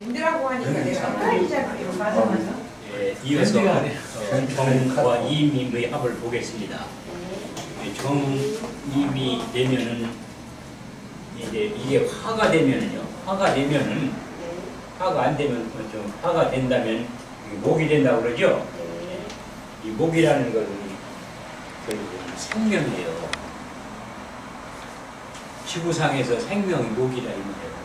인드라고 하니까 내가 헷갈리잖아요. 맞아. 이어서 정과 이임의 합을 보겠습니다. 정임이 되면은 이제 이게 화가 되면은요. 화가 되면은 화가 안 되면 좀 화가 된다면 목이 된다고 그러죠. 이 목이라는 것은 결국은 생명이에요. 지구상에서 생명이 목이라 이 말이에요.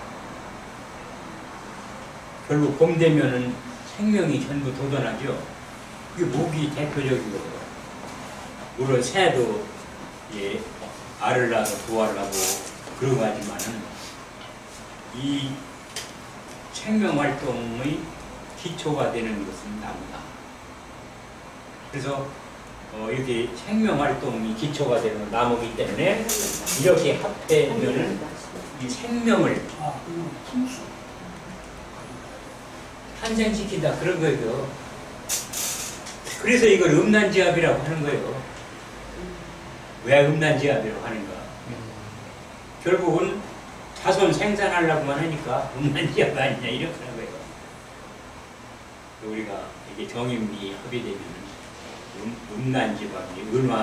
결국 봄 되면은 생명이 전부 돋아나죠. 그게 목이 대표적인 거예요. 물론 새도 알을 낳아서 부화를 하고 그러고 하지만은 이 생명활동의 기초가 되는 것은 나무다. 그래서 이렇게 생명활동이 기초가 되는 나무이기 때문에 이렇게 합해면은 이 생명을 탄생시킨다 그런 거예요. 그래서 이걸 음란지압이라고 하는 거예요. 왜 음란지압이라고 하는가? 결국은 자손 생산하려고만 하니까 음란지압 아니냐 이렇게 하는 거예요. 우리가 이게 정임이 합의되면 음란지압이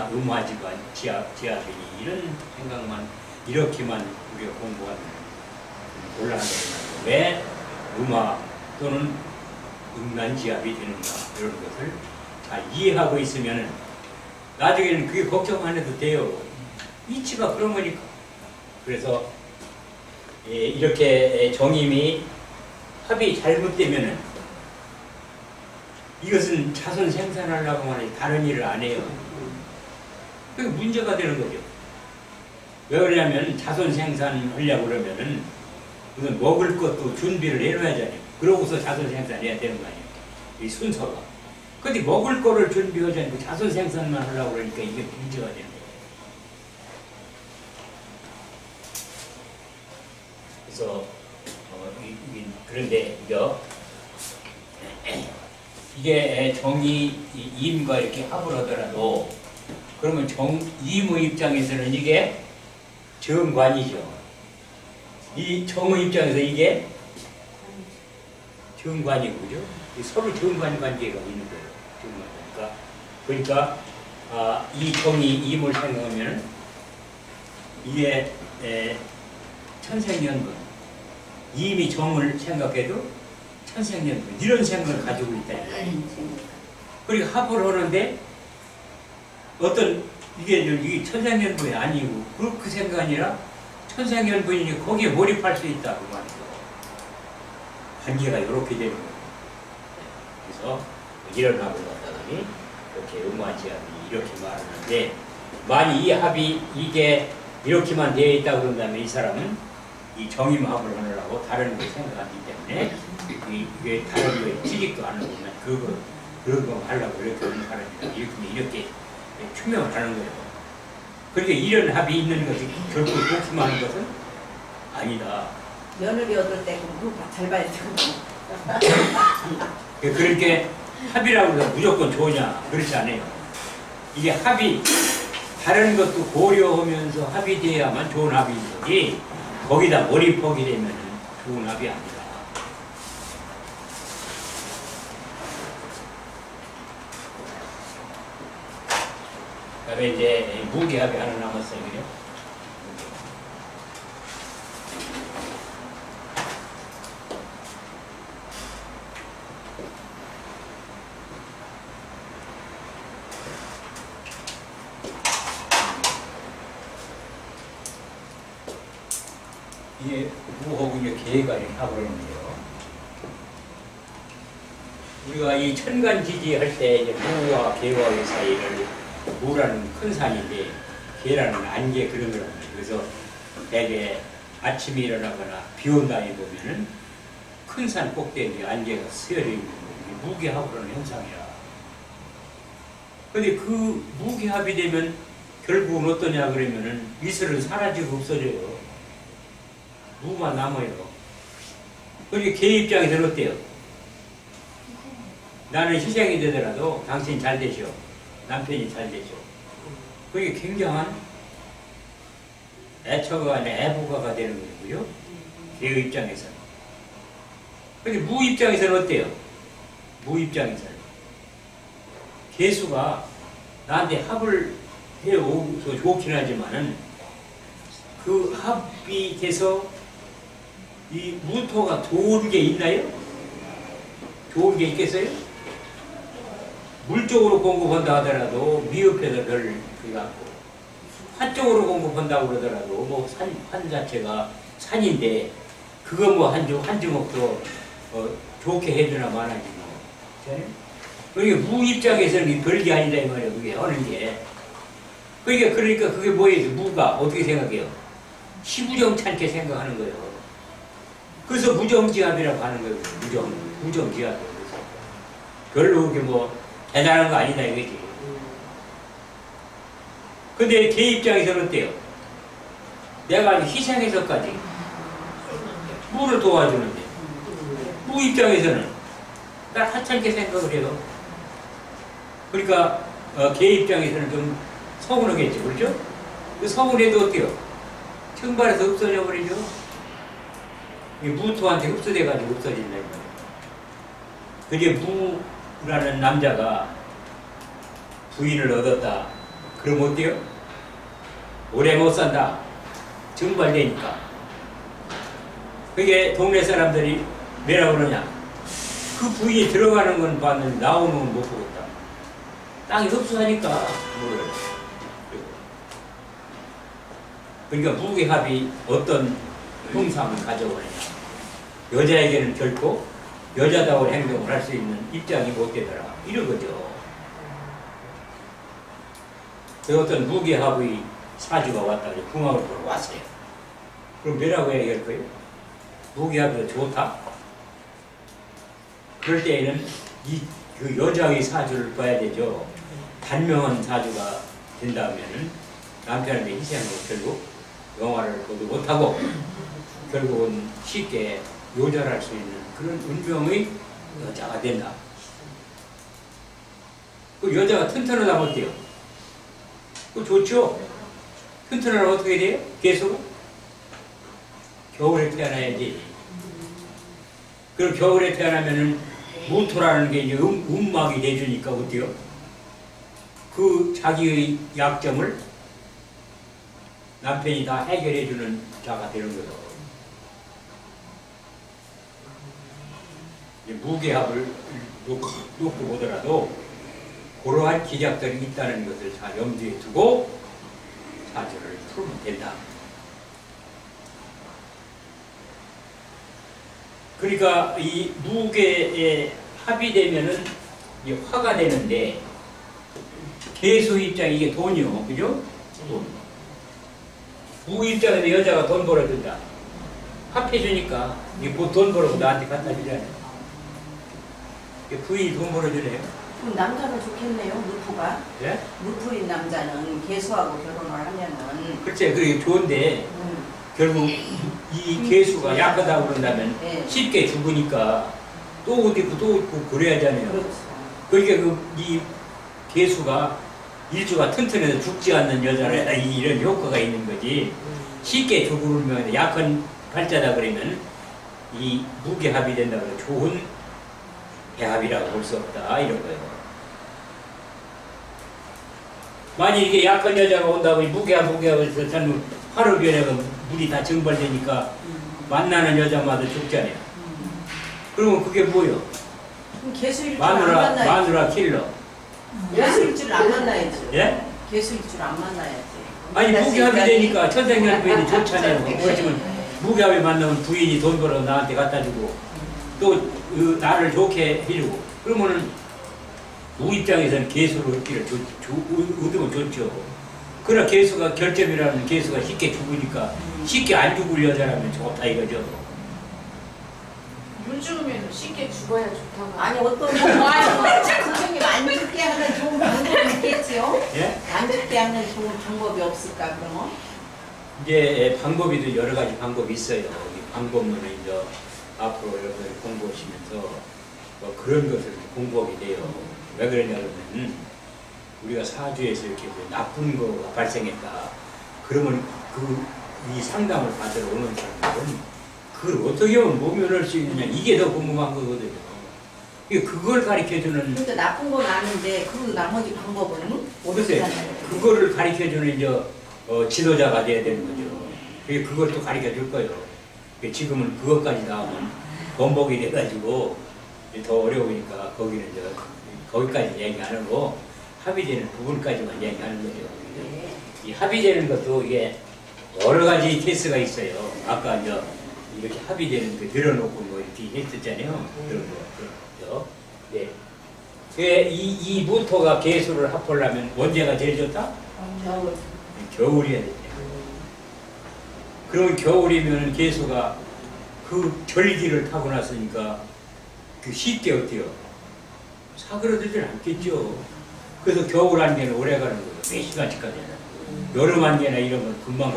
음화지압이니 이런 생각만 이렇게만 우리가 공부하면 곤란한 거예요. 왜 음화 또는 음란지압이 되는가 이런 것을 잘 이해하고 있으면 나중에는 그게 걱정 안 해도 돼요. 이치가 그런 거니까. 그래서 이렇게 정임이 합이 잘못되면은 이것은 자손 생산하려고만 하지 다른 일을 안 해요. 그게 문제가 되는 거죠. 왜 그러냐면 자손 생산하려고 그러면은 우선 먹을 것도 준비를 해놔야잖아요. 그러고서 자손 생산해야 되는 거 아니에요. 이 순서가. 근데 먹을 거를 준비하지 않고 자손 생산만 하려고 그러니까 이게 문제가 되는 거예요. 그래서 그런데 이게 정이 임과 이렇게 합을 하더라도 그러면 임의 입장에서는 이게 정관이죠. 이 정의 입장에서 이게 정관이고, 그죠? 서로 정관 관계가 있는 거예요. 그러니까 이 정이 임을 생각하면 이게 천생연분, 임이 정을 생각해도 천생연분 이런 생각을 가지고 있다. 그러니까 합을 하는데 어떤 이게 천생연분이 아니고 그 생각 아니라 천생연분이니 거기에 몰입할 수 있다 그 말이죠. 관계가 이렇게 되는 거예요. 그래서 이런 합을 갖다가니 이렇게 음화지합이 이렇게 말하는데 만약 이 합이 이게 이렇게만 되어 있다 그런다면 이 사람은 이 정임합을 하느라고 다른 걸 생각하기 때문에 이게 다른 거에 취직도 안 하고 그런 거 하려고 이렇게 하는 사람이다. 이렇게 투명을 하는 거예요. 그러니까 이런 합이 있는 것이 결국 복심하는 것은 아니다. 며느리 얻을 때 그거 잘 봐야 되고. 그러니까 합이라고 해서 무조건 좋으냐 그렇지 않아요. 이게 합이 다른 것도 고려하면서 합이 돼야만 좋은 합인 거지 거기다 몰입하게 되면 좋은 합이 아니다. 그 다음에 이제 무기합이 하나 남았어요. 그죠? 이게 무하고 이제 개가 이렇게 합을 하는데요. 우리가 이 천간지지 할 때 이제 무와 개와의 사이를 무라는 큰 산인데 개라는 안개 그런 거랍니다. 그래서 대개 아침에 일어나거나 비 온다에 보면은 큰 산 꼭대기에 안개가 스여져 있는 게 무기합을 하는 현상이라. 근데 그 무기합이 되면 결국은 어떠냐 그러면은 이슬은 사라지고 없어져요. 무만 남아요. 그러니까 개 입장에서는 어때요? 나는 희생이 되더라도 당신 잘 되시오. 남편이 잘 되시오. 그게 굉장한 애처가 아니라 애부가가 되는 거고요. 개 입장에서는. 근데 무 입장에서는 어때요? 무 입장에서는 개수가 나한테 합을 해오서 좋긴 하지만은 그 합이 돼서 이 무토가 좋은 게 있나요? 좋은 게 있겠어요? 물적으로 공급한다 하더라도 미흡해서 별 그게 같고 화적으로 공급한다고 그러더라도 뭐 산 자체가 산인데 그거 뭐 한 주먹 더 좋게 해주나 마나지 뭐. 그러니까 무 입장에서는 별게 아니다 이 말이에요. 그게 하는 게. 그러니까 그게 뭐예요? 무가 어떻게 생각해요? 시부정찮게 생각하는 거예요. 그래서 무정지합이라고 하는 거예요. 무정지합. 별로 그게 뭐 대단한 거 아니다 이거지. 근데 개 입장에서는 어때요? 내가 아주 희생해서까지 무를 도와주는데 무 입장에서는 딱 하찮게 생각을 해요. 그러니까 개 입장에서는 좀 서운하겠죠. 그렇죠? 그 서운해도 어때요? 청발에서 없어져 버리죠. 무토한테 흡수돼가지고 없어진다. 그게 무라는 남자가 부인을 얻었다. 그럼 어때요? 오래 못 산다. 증발되니까. 그게 동네 사람들이 뭐라 그러냐? 그 부인이 들어가는 건 봤는데 나오는 건 못 보겠다. 땅이 흡수하니까 물을. 그러니까 무게합이 어떤 형상을 가져오느냐. 여자에게는 결코 여자다운 행동을 할 수 있는 입장이 못 되더라. 이런 거죠. 그 어떤 무게합의 사주가 왔다. 궁합을 보러 왔어요. 그럼 뭐라고 얘기할 거예요? 무게합이 좋다? 그럴 때에는 그 여자의 사주를 봐야 되죠. 단명한 사주가 된다면은 남편한테 희생으로 결국 영화를 보도 못하고 결국은 쉽게 요절할 수 있는 그런 운명의 여자가 된다. 그 여자가 튼튼하다면 어때요? 그거 좋죠? 튼튼하면 어떻게 돼요? 개수가? 겨울에 태어나야지. 그럼 겨울에 태어나면은 무토라는 게 이제 음막이 돼주니까 어때요? 그 자기의 약점을 남편이 다 해결해주는 자가 되는 거죠. 무게합을 놓고 보더라도 그러한 기작들이 있다는 것을 잘 염두에 두고 사주를 풀면 된다. 그러니까 이 무게에 합이 되면은 화가 되는데 개수 입장 이게 돈이요, 그죠? 돈. 무 입장에서 여자가 돈 벌어준다. 합해주니까 돈 벌어서 나한테 갖다 주잖아요. 부인이 돈 벌어주네요. 그럼 남자는 좋겠네요. 무토가. 예? 무토인 남자는 개수하고 결혼을 하면은. 그렇지, 그게 좋은데 결국 이 개수가 약하다고 그런다면 쉽게 죽으니까 또 어디 있고 또 있고 그래야 하잖아요. 그렇죠. 그러니까 이 개수가 일주가 튼튼해서 죽지 않는 여자를 이런 효과가 있는 거지. 쉽게 죽으면 약한 팔자다 그러면 이 무게합이 된다고 해서 좋은 배합이라고 볼 수 없다 이런 거예요. 만약 이게 약한 여자가 온다고 무게합에서 저는 화로 변해가 물이 다 증발되니까 만나는 여자마다 죽잖아요. 그러면 그게 뭐예요? 개수일 줄 안 만나야지. 마누라 킬러. 개수일 줄 안 만나야지. 예? 개수일 줄 안 만나야지. 아니 무게합이 되니까 천생연분이 좋잖아요. 그렇지만 무게합이 만나면 부인이 돈 벌어 나한테 갖다 주고 또 나를 좋게 해주고 그러면은 무 입장에서는 개수를 얻기를 얻으면 좋죠. 그러나 개수가 결점이라는 개수가 쉽게 죽으니까 쉽게 안 죽을 여자라면 좋다 이거죠. 요즘에는 쉽게 죽어야 좋다고. 아니 어떤 선생님 안 죽게 하는 좋은 방법이 있겠지요? 예? 안 죽게 하는 좋은 방법이 없을까 그러면? 이제 방법이 여러 가지 방법이 있어요. 이 방법론을 이제 앞으로 여러분들이 공부하시면서 뭐 그런 것을 공부하게 돼요. 왜 그러냐면 우리가 사주에서 이렇게 나쁜 거가 발생했다. 그러면 이 상담을 받으러 오는 사람들은 그걸 어떻게 하면 모면할 수 있느냐 이게 더 궁금한 거거든요. 그걸 가르쳐주는 근데 나쁜 건 아는데 그 나머지 방법은 글쎄 그거를 가르쳐주는 이제 지도자가 돼야 되는 거죠. 그걸 또 가르쳐줄 거예요. 지금은 그것까지 나오면 번복이 돼가지고 더 어려우니까 거기는 이제 거기까지 얘기 안 하고 합의되는 부분까지만 얘기하는 거죠. 이 합의되는 것도 이게 여러 가지 케이스가 있어요. 아까 이제 이렇게 합의되는 거 늘어놓고 뭐 이렇게 했었잖아요. 그런 거. 네. 이 모토가 개수를 합하려면 언제가 제일 좋다? 겨울. 겨울이어야 돼요. 그러면 겨울이면 개수가 그 절기를 타고 났으니까 그 쉽게 어때요? 사그러들진 않겠죠. 그래서 겨울 안개는 오래 가는 거예요. 몇 시간씩 가잖아요. 여름 안개나 이런 건 금방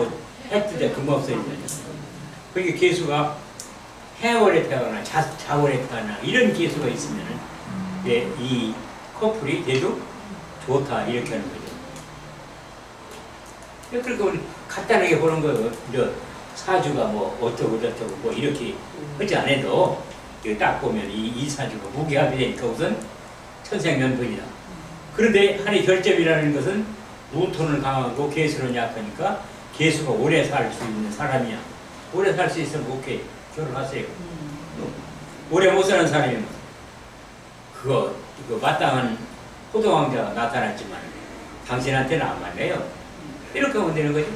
해 뜨자 금방 없어지잖아요. 그러니까 개수가 해월에 태어나 자월에 태어나 이런 개수가 있으면은 이 커플이 돼도 좋다 이렇게 하는 거죠. 그러니까 간단하게 보는 거예요. 이제 사주가 뭐 어쩌고 저쩌고 뭐 이렇게 하지 않아도 딱 보면 이 사주가 무기합이 되니까 우선 천생연분이다. 그런데 한의 결점이라는 것은 무토는 강하고 개수는 약하니까 개수가 오래 살 수 있는 사람이야. 오래 살 수 있으면 오케이 결혼하세요. 오래 못 사는 사람이면 그거 마땅한 호동왕자가 나타났지만 당신한테는 안 맞네요. 이렇게 하면 되는 거죠.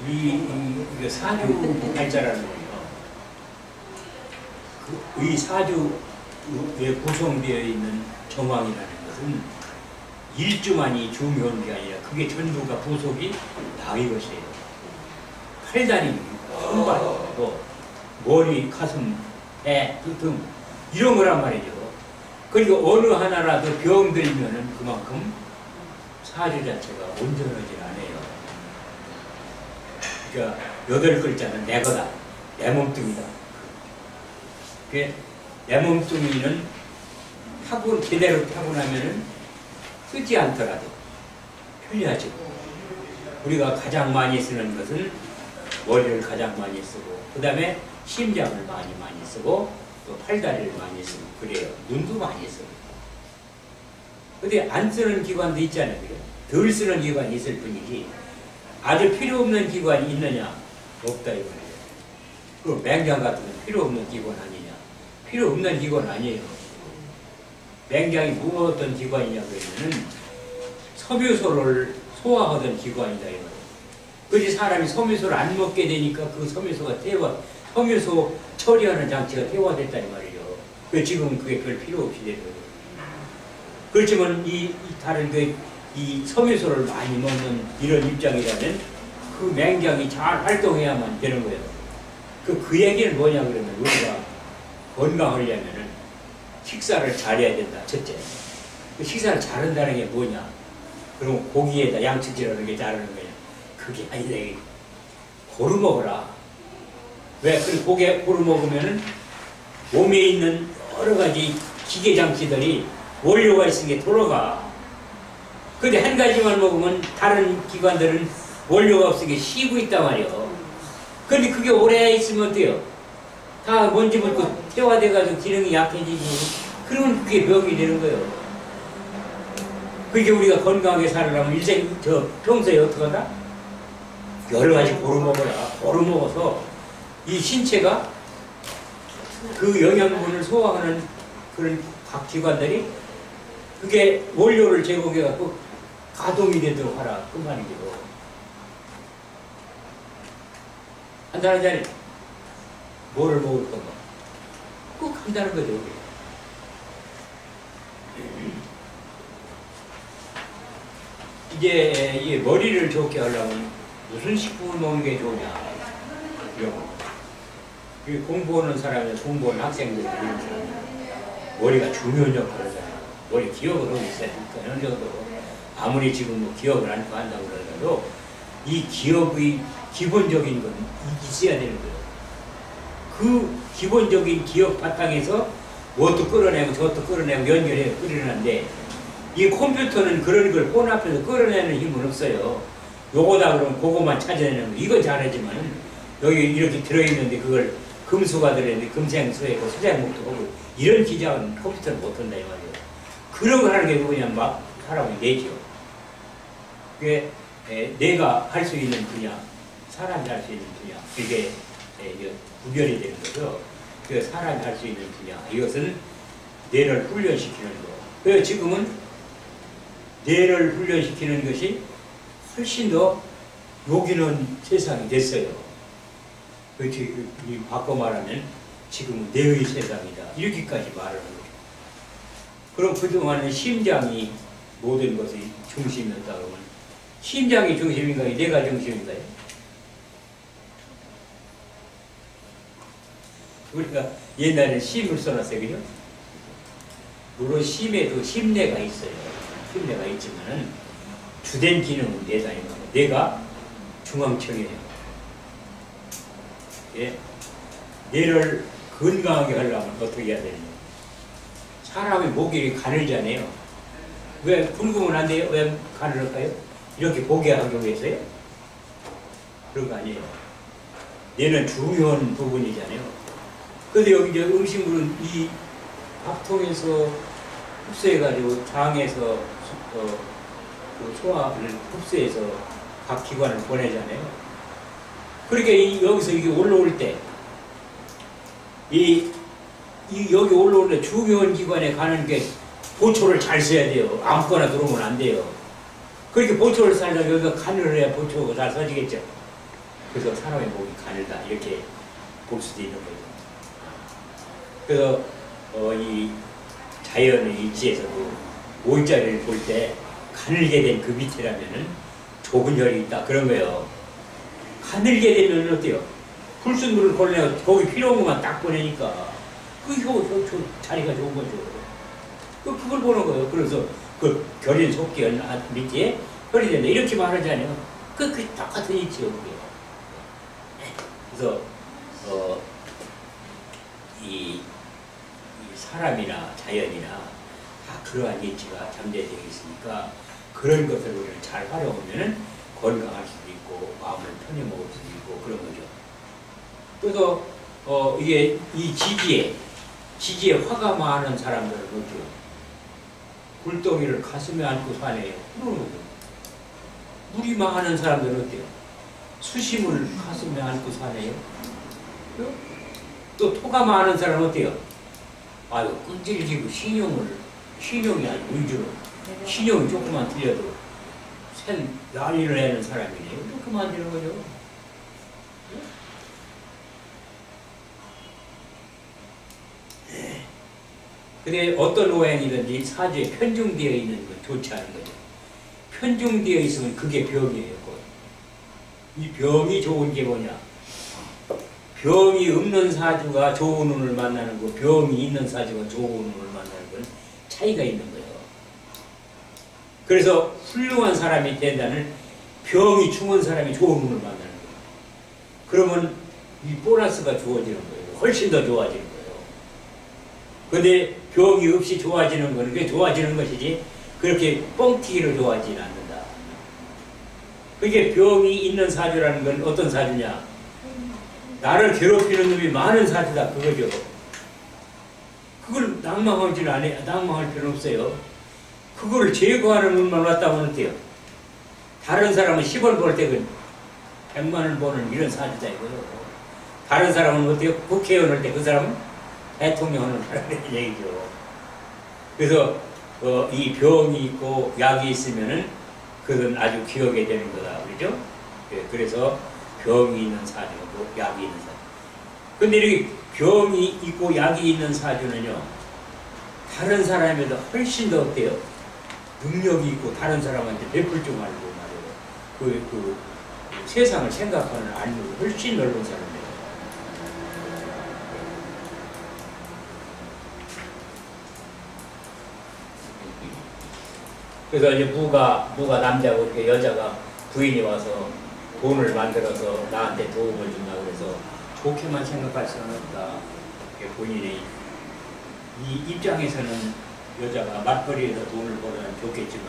이 사주 발자라는 거예요. 이 사주에 구성되어 있는 정황이라는 것은 일주만이 중요한 게 아니라 그게 전부가 부속이 다 이것이에요. 팔다리, 손발, 머리, 가슴, 배, 등 이런 거란 말이죠. 그리고 어느 하나라도 병들면은 그만큼 사주 자체가 온전하지 않아요. 그러니까 8글자는 내 거다. 내 몸뚱이다. 내 몸뚱이는 제대로 타고나면은 쓰지 않더라도 편리하죠. 우리가 가장 많이 쓰는 것은 머리를 가장 많이 쓰고 그 다음에 심장을 많이 쓰고 또 팔다리를 많이 쓰고 그래요. 눈도 많이 쓰고. 근데 안 쓰는 기관도 있잖아요. 덜 쓰는 기관이 있을 뿐이지 아주 필요 없는 기관이 있느냐? 없다 이거예요. 그 맹장 같은 건 필요 없는 기관 아니냐? 필요 없는 기관 아니에요. 맹장이 무엇던 기관이냐 그러면은 섬유소를 소화하던 기관이다 이거예요. 그지 사람이 섬유소를 안 먹게 되니까 그 섬유소가 섬유소 처리하는 장치가 퇴화됐다는 말이죠. 그 지금은 그게 별 필요 없이 되는 거예요. 그렇지만 다른 이 섬유소를 많이 먹는 이런 입장이라면 그 맹장이 잘 활동해야만 되는 거예요. 그 얘기는 뭐냐 그러면 우리가 건강하려면은 식사를 잘해야 된다. 첫째. 그 식사를 잘한다는 게 뭐냐? 그럼 고기에다 양치질하는 게 잘하는 거냐? 그게 아니라 고루 먹어라. 왜? 그 고기에 고루 먹으면은 몸에 있는 여러 가지 기계 장치들이 원료가 있은 게 돌아가. 근데 한 가지만 먹으면 다른 기관들은 원료가 없으게 쉬고 있단 말이에요. 근데 그게 오래 있으면 어때요? 다 먼지 묻고 퇴화돼가지고 기능이 약해지지. 그러면 그게 병이 되는 거예요. 그게 우리가 건강하게 살으려면 평소에 어떻게 하다? 여러 가지 고루 먹어라. 고루 먹어서 이 신체가 그 영양분을 소화하는 그런 각 기관들이 그게 원료를 제공해갖고 가동이 되도록 하라. 그 말이죠. 한다는 뭐를 먹을 건가? 꼭 한다는 거죠. 이제 이 머리를 좋게 하려면 무슨 식품을 먹는 게 좋으냐? 이런 거. 공부하는 사람이 공부하는 학생들 이런 사람 머리가 중요한 역할을 하잖아요. 머리 기억을 하고 있어야 되니까 어느 정도 아무리 지금 뭐 기억을 안 한다고 그러더라도 이 기억의 기본적인 건 있어야 되는 거예요. 그 기본적인 기억 바탕에서 뭐도 끌어내고 저것도 끌어내고 연결해서 끌어내는데 이 컴퓨터는 그런 걸 폰 앞에서 끌어내는 힘은 없어요. 요거다 그러면 그거만 찾아내는 거. 이건 잘하지만 여기 이렇게 들어있는데 그걸 금수가 들어있는데 금생수액고 수생목도 하고 이런 기작은 컴퓨터는 못한다 이 말이에요. 그런 걸 하는 게 그냥 막 사람이 내죠. 그게 내가 할 수 있는 분야, 사람이 할 수 있는 분야, 이게 구별이 되는 거죠. 그 사람이 할 수 있는 분야, 이것은 뇌를 훈련시키는 거. 그래서 지금은 뇌를 훈련시키는 것이 훨씬 더 요기는 세상이 됐어요. 그렇지, 바꿔 말하면 지금은 뇌의 세상이다. 이렇게까지 말하는 거죠. 그럼 그동안은 심장이 모든 것의 중심이었다 그러면 심장이 중심인가요? 뇌가 중심인가요? 우리가 옛날에 심을 써놨어요, 그죠? 물론 심에도 심뇌가 있어요. 심뇌가 있지만은 주된 기능은 뇌다. 뇌가 중앙청이에요. 예. 뇌를 건강하게 하려면 어떻게 해야 되느냐? 사람의 목이 가늘잖아요. 왜 굵으면 안 돼요? 왜 가늘을까요? 이렇게 보게 하기 위해서요? 그런 거 아니에요. 뇌는 중요한 부분이잖아요. 근데 여기 이제 음식물은 이 밥통에서 흡수해가지고 장에서 그 소화를 흡수해서 각 기관을 보내잖아요. 그러니까 여기서 이게 올라올 때, 여기 올라올 때 중요한 기관에 가는 게 보초를 잘 써야 돼요. 아무거나 들어오면 안 돼요. 그렇게 보초를 살려면 여기가 가늘을 해야 보초가 잘 써지겠죠. 그래서 사람의 목이 가늘다. 이렇게 볼 수도 있는 거죠. 그래서 이 자연의 이치에서도 올자리를 볼 때 가늘게 된 그 밑이라면은 좁은 혈이 있다. 그런 거예요. 가늘게 되면 어때요? 불순물을 보내고 거기 필요한 것만 딱 보내니까 그 자리가 좋은 거죠. 그걸 보는 거예요. 그래서 그 결인 속기 밑에 혈이 된다. 이렇게 말하잖아요. 그게 똑같은 이치요. 그게. 그래서 이 사람이나 자연이나 다 그러한 이치가 잠재되어 있으니까 그런 것을 우리는 잘 활용하면 건강할 수도 있고 마음을 편히 먹을 수도 있고 그런 거죠. 그래서 이게 이 지지에 화가 많은 사람들은 어때요? 굴덩이를 가슴에 안고 사네요. 그런 거죠. 물이 많은 사람들은 어때요? 수심을 가슴에 안고 사네요. 또 토가 많은 사람은 어때요? 아유, 끈질기고 신용이 아니고 위주로 신용이 조금만 틀려도 난리를 내는 사람이네요. 이렇게 만드는 거죠. 근데 어떤 오행이든지 사주에 편중되어 있는 건 좋지 않은 거죠. 편중되어 있으면 그게 병이에요. 이 병이 좋은 게 뭐냐? 병이 없는 사주가 좋은 운을 만나는 거, 병이 있는 사주가 좋은 운을 만나는 건 차이가 있는 거예요. 그래서 훌륭한 사람이 된다는 병이 충한 사람이 좋은 운을 만나는 거예요. 그러면 이 보너스가 주어지는 거예요. 훨씬 더 좋아지는 거예요. 근데 병이 없이 좋아지는 거는 그게 좋아지는 것이지 그렇게 뻥튀기로 좋아지는 않는다. 그게 병이 있는 사주라는 건 어떤 사주냐? 나를 괴롭히는 놈이 많은 사주다 그거죠. 그걸 낭망할 필요는 없어요. 그걸 제거하는 놈만 왔다면 어때요? 다른 사람은 10원 벌 때 그 100만 원 버는 이런 사주다 이거요. 다른 사람은 어때요? 국회의원 할 때 그 사람은 대통령 하는 사람이라는 얘기죠. 그래서 이 병이 있고 약이 있으면은 그건 아주 기억에 되는 거다. 그렇죠? 그래서 병이 있는 사주고 약이 있는 사주. 근데 이렇게 병이 있고 약이 있는 사주는요, 다른 사람에도 훨씬 더 어때요? 능력이 있고 다른 사람한테 베풀 줄 알고 말이에요. 그 세상을 생각하는 안목이 훨씬 넓은 사람이에요. 그래서 이제 무가 남자고 이렇게 여자가 부인이 와서 돈을 만들어서 나한테 도움을 준다고 해서 좋게만 생각할 수는 없다. 본인이 이 입장에서는 여자가 맞벌이에서 돈을 벌면 좋겠지만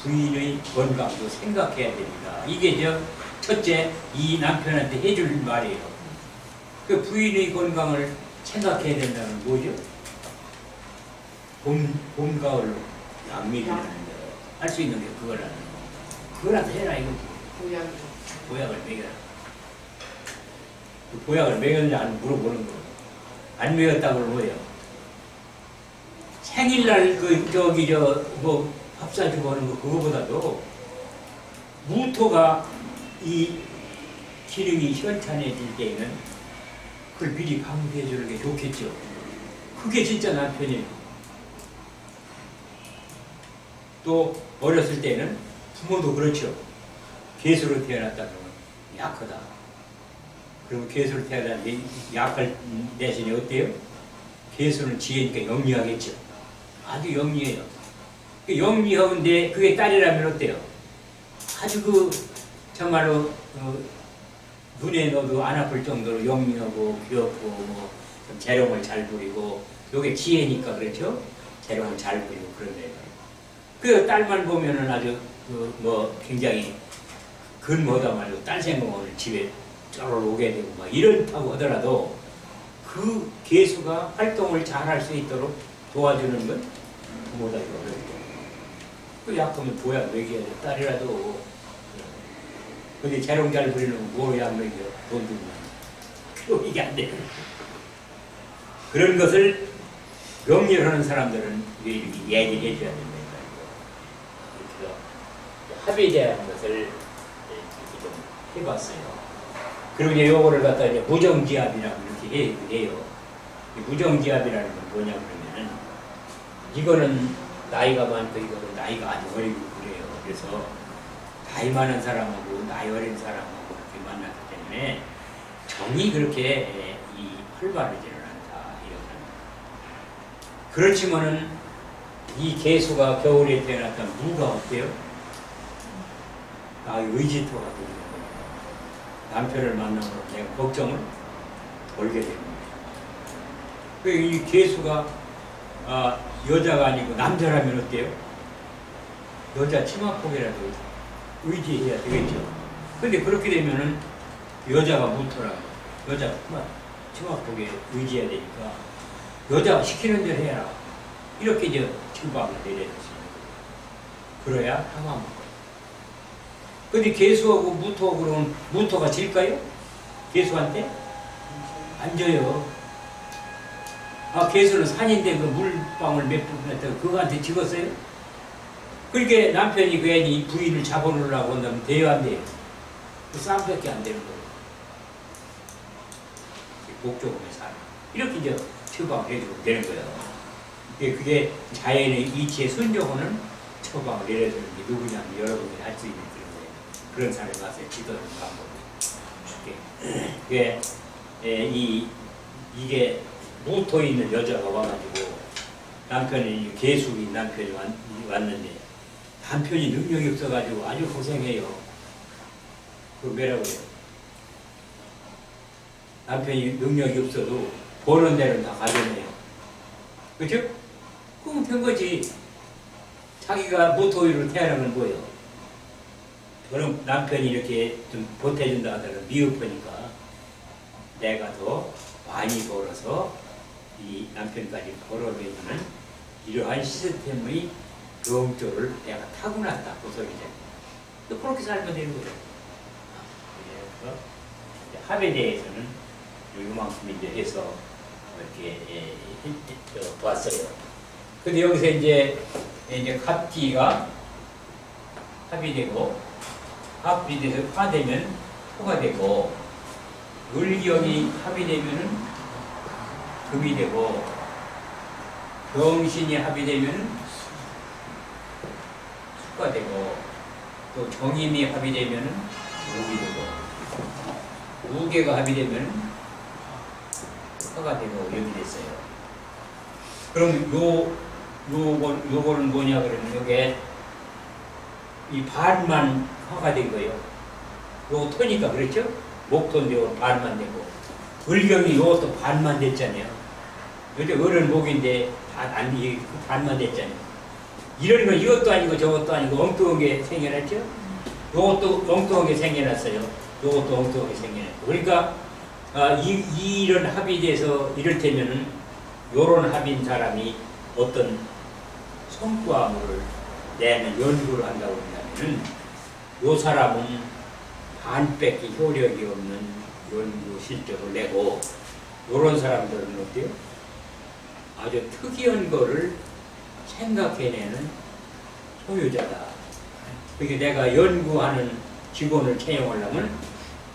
부인의 건강도 생각해야 됩니다. 이게 첫째 이 남편한테 해줄 말이에요. 그 부인의 건강을 생각해야 된다는 뭐죠? 봄, 가을 양미를 할 수 있는 게 그거라는 거. 그거라도 해라 이거지. 보약을 먹여라. 그 보약을 먹였냐 안 물어보는 거. 안 먹였다고 그러면 뭐예요? 생일날 밥 사주고 하는 거 그거보다도 무토가 이 기름이 현찬해질 때에는 그걸 미리 강조해 주는 게 좋겠죠. 그게 진짜 남편이에요. 또 어렸을 때는 부모도 그렇죠. 개수로 태어났다 그러면 약하다. 그리고 개수로 태어났는데 약할 대신에 어때요? 개수는 지혜니까 영리하겠죠. 아주 영리해요. 영리한데 그게 딸이라면 어때요? 아주 정말로 눈에 넣어도 안 아플 정도로 영리하고 귀엽고 좀 재롱을 잘 부리고 요게 지혜니까 그렇죠? 재롱을 잘 부리고 그런 애가. 그 딸만 보면은 아주 굉장히 근무하다 말고 딸 생각을 집에 쩔어 오게 되고 막 이렇다고 하더라도 그 개수가 활동을 잘 할 수 있도록 도와주는 건 부모다 이거. 그 약하면 보약 먹여야 돼. 딸이라도. 근데 재롱 잘 부리는 건 뭐로 약 먹여? 돈 주면. 이게 안 돼. 그런 것을 명렬하는 사람들은 이렇게 얘기를 해줘야 된다. 합의에 대한 것을 이렇게 좀 해봤어요. 그리고 이제 요거를 갖다 이제 무정지압이라고 이렇게 해요. 무정지압이라는 건 뭐냐 그러면은 이거는 나이가 많고 이거는 나이가 아주 어리고 그래요. 그래서 나이 많은 사람하고 나이 어린 사람하고 이렇게 만났기 때문에 정이 그렇게 활발하지는 않다. 이거는. 그렇지만은 이 개수가 겨울에 태어났던 무가 어때요? 의지토가 되는 거예요. 남편을 만나면 내가 걱정을 덜게 됩니다. 이 개수가 여자가 아니고 남자라면 어때요? 여자 치마폭이라도 의지해야 되겠죠. 근데 그렇게 되면은 여자가 무토라고 여자가 치마폭에 의지해야 되니까 여자가 시키는 대로 해라. 이렇게 이제 처방을 내려줬습니다. 그래야 항암. 근데 개수하고 무토하고 그러면 무토가 질까요? 개수한테? 안 져요. 개수는 산인데 그 물방울 몇 분 했다가 그거한테 찍었어요? 그러니까 남편이 괜히 부인을 잡아놓으려고 한다면 돼요, 안 돼요? 그 쌈밖에 안 되는 거예요. 목적으로 살아. 이렇게 이제 처방을 해주면 되는 거예요. 그게 자연의 이치에 순종하는 처방을 내려주는 게 누구냐면 여러분들이 할 수 있는 그런 사람이 와서 지도를 방법을 줄게. 이게 무토 있는 여자가 와가지고 남편이 개수인 남편이 왔는데 남편이 능력이 없어가지고 아주 고생해요. 그 뭐라고 해요? 남편이 능력이 없어도 버는 데는 다 가져내요. 그렇죠? 그럼 된 거지. 자기가 무토일로 태어나면 뭐예요? 그럼 남편이 이렇게 좀 보태준다 하더라도 미흡하니까 내가 더 많이 벌어서 이 남편까지 벌어내주는 이러한 시스템의 영조를 내가 타고났다. 그 소리죠. 또 그렇게 살면 되는 거죠. 그래서 합에 대해서는 이만큼 이제 해서 이렇게 봤어요. 근데 여기서 이제 갑기가 합이 되고 합이 돼서 화되면 토가 되고 을경이 합이 되면은 금이 되고 병신이 합이 되면은 수가 되고 또 정임이 합이 되면은 목이 되고 무게가 합이 되면은 화가 되고 여기 됐어요. 그럼 요거는 뭐냐 그러면 요게 이 반만 화가 된 거예요. 요거 토니까 그렇죠? 목토인데 반만 되고 을경이 요것도 반만 됐잖아요. 요즘 을은 목인데 이게 반만 됐잖아요. 이런 거 이것도 아니고 저것도 아니고 엉뚱한 게 생겨났죠? 요것도 엉뚱한 게 생겨났어요. 요것도 엉뚱한 게 생겨났고. 그러니까 이런 합의에 대해서 이를테면은 요런 합의인 사람이 어떤 성과물을 내는 연구를 한다고 한다면은 요 사람은 반밖에 효력이 없는 연구 실적을 내고 요런 사람들은 어때요? 아주 특이한 거를 생각해내는 소유자다. 그러니까 내가 연구하는 직원을 채용하려면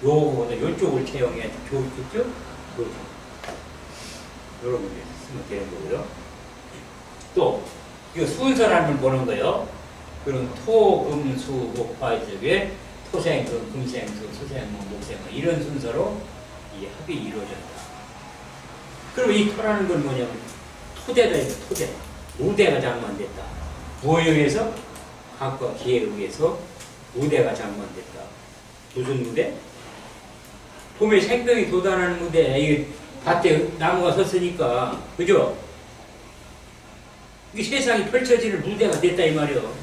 요거보다 요쪽을 채용해야 좋겠죠? 그렇죠. 여러분 쓰면 되는 거고요. 또 이거 순서를 보는 거예요. 그럼 토, 금, 수, 목, 화 쪽에 토생, 금생, 수생, 목생 이런 순서로 이 합이 이루어졌다. 그럼 이 토라는 건 뭐냐면 토대다 이거 토대. 무대가 장만됐다. 뭐에 의해서? 각과 기에 의해서 무대가 장만됐다. 무슨 무대? 봄에 생명이 돋아나는 무대. 이게 밭에 나무가 섰으니까 그죠? 이게 세상이 펼쳐지는 무대가 됐다 이 말이요.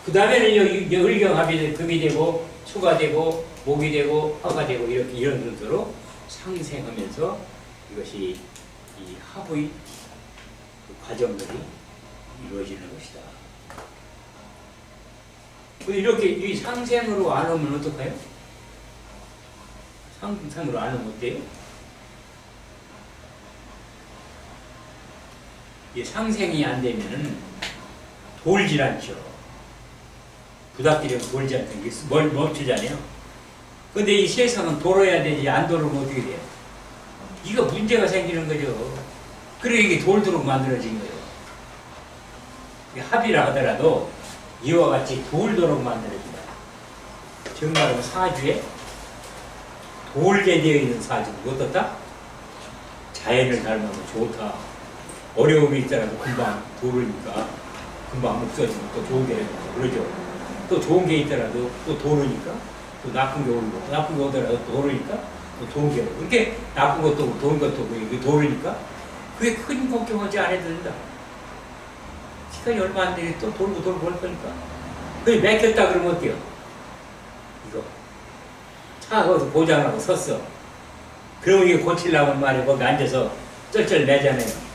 그 다음에는 여기 을경합이 금이 되고 수가 되고 목이 되고 화가 되고 이렇게 이런 순서로 상생하면서 이것이 이 합의 그 과정들이 이루어지는 것이다. 이렇게 이 상생으로 안 오면 어떡해요? 상상으로 안 오면 어때요? 이 상생이 안 되면은 돌질 않죠. 부닥치려면 돌지 않는 게 멈추잖아요. 근데 이 세상은 돌아야 되지 안 돌으면 어떻게 돼요? 이거 문제가 생기는 거죠. 그래 이게 돌도록 만들어진 거예요. 합의라 하더라도 이와 같이 돌도록 만들어진다. 정말로 사주에 돌게 되어 있는 사주는 어떻다? 자연을 닮아서 좋다. 어려움이 있더라도 금방 도르니까 금방 없어지고 또 좋은 게 그러죠. 또 좋은 게 있더라도 또 도르니까 또 나쁜 게 오고 나쁜 게 오더라도 도르니까 또 좋은 게 오고 이렇게 나쁜 것도 오고 좋은 것도 오고 이게 도르니까 그게 큰 걱정하지 않아도 된다. 시간이 얼마 안 되니 또 돌고 돌고 할 거니까 그게 맥혔다 그러면 어때요? 이거 차 거기서 고장하고 섰어. 그러면 이게 고치려면 말이야 거기 앉아서 쩔쩔 매잖아요.